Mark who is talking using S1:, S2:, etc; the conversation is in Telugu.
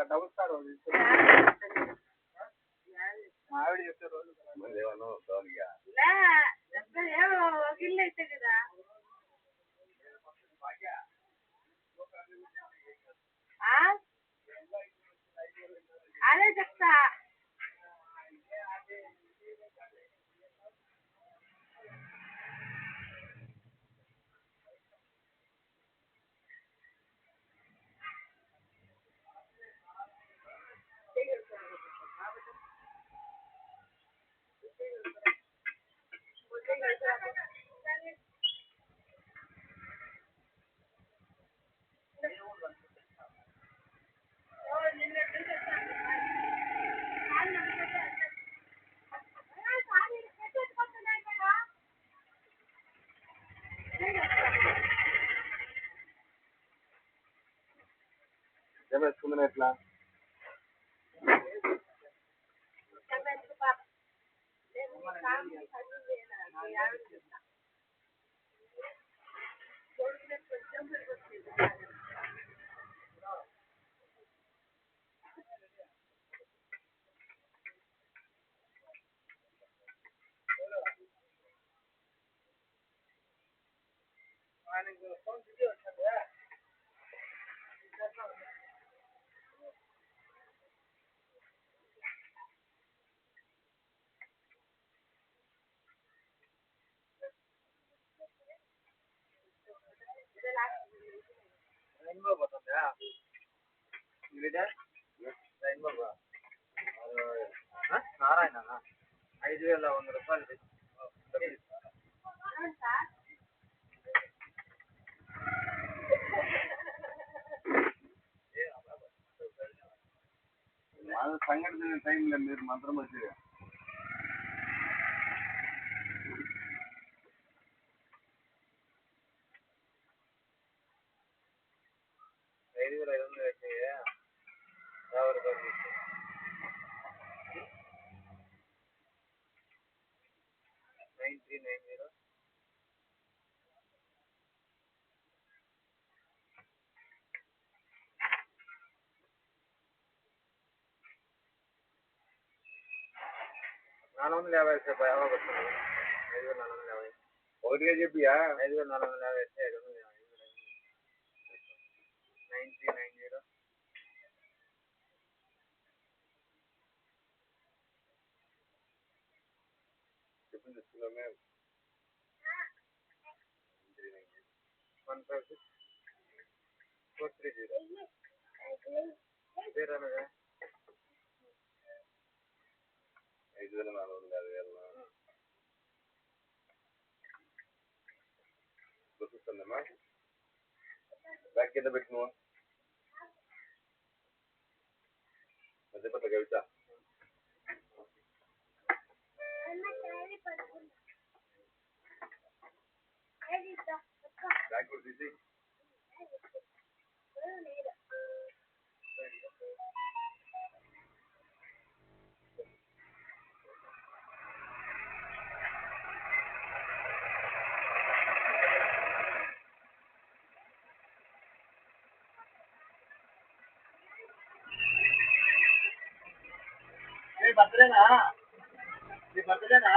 S1: డబుల్ స్టార్ ఆవిడ చెప్తే రోజు ఇల్లు అయితే కదా అదే చెప్తా ఏమేసుకుందని ఎట్లా రైన్బో పోతుందా రైన్బో నారాయణ 5,100 రూపాయలు సంఘటన టైంలో మీరు మాత్రం వచ్చి 5,500 అయితే 50 రూపాయలు 9390 450 రూపాయలు యాభై వస్తుంది 5,450 ఒకటిగా చెప్పియా 5,450 అయితే 9390 చెప్పండి తీసుకున్నాం మేము 156 430 పేరు 5,450 గుర్తుందమ్మా బ్యాగ్ కింద పెట్టిన మధ్యపట్ల కవిత బ్యాగ్ కూడా తీసి బర్త్డేనా నీ బర్త్డేనా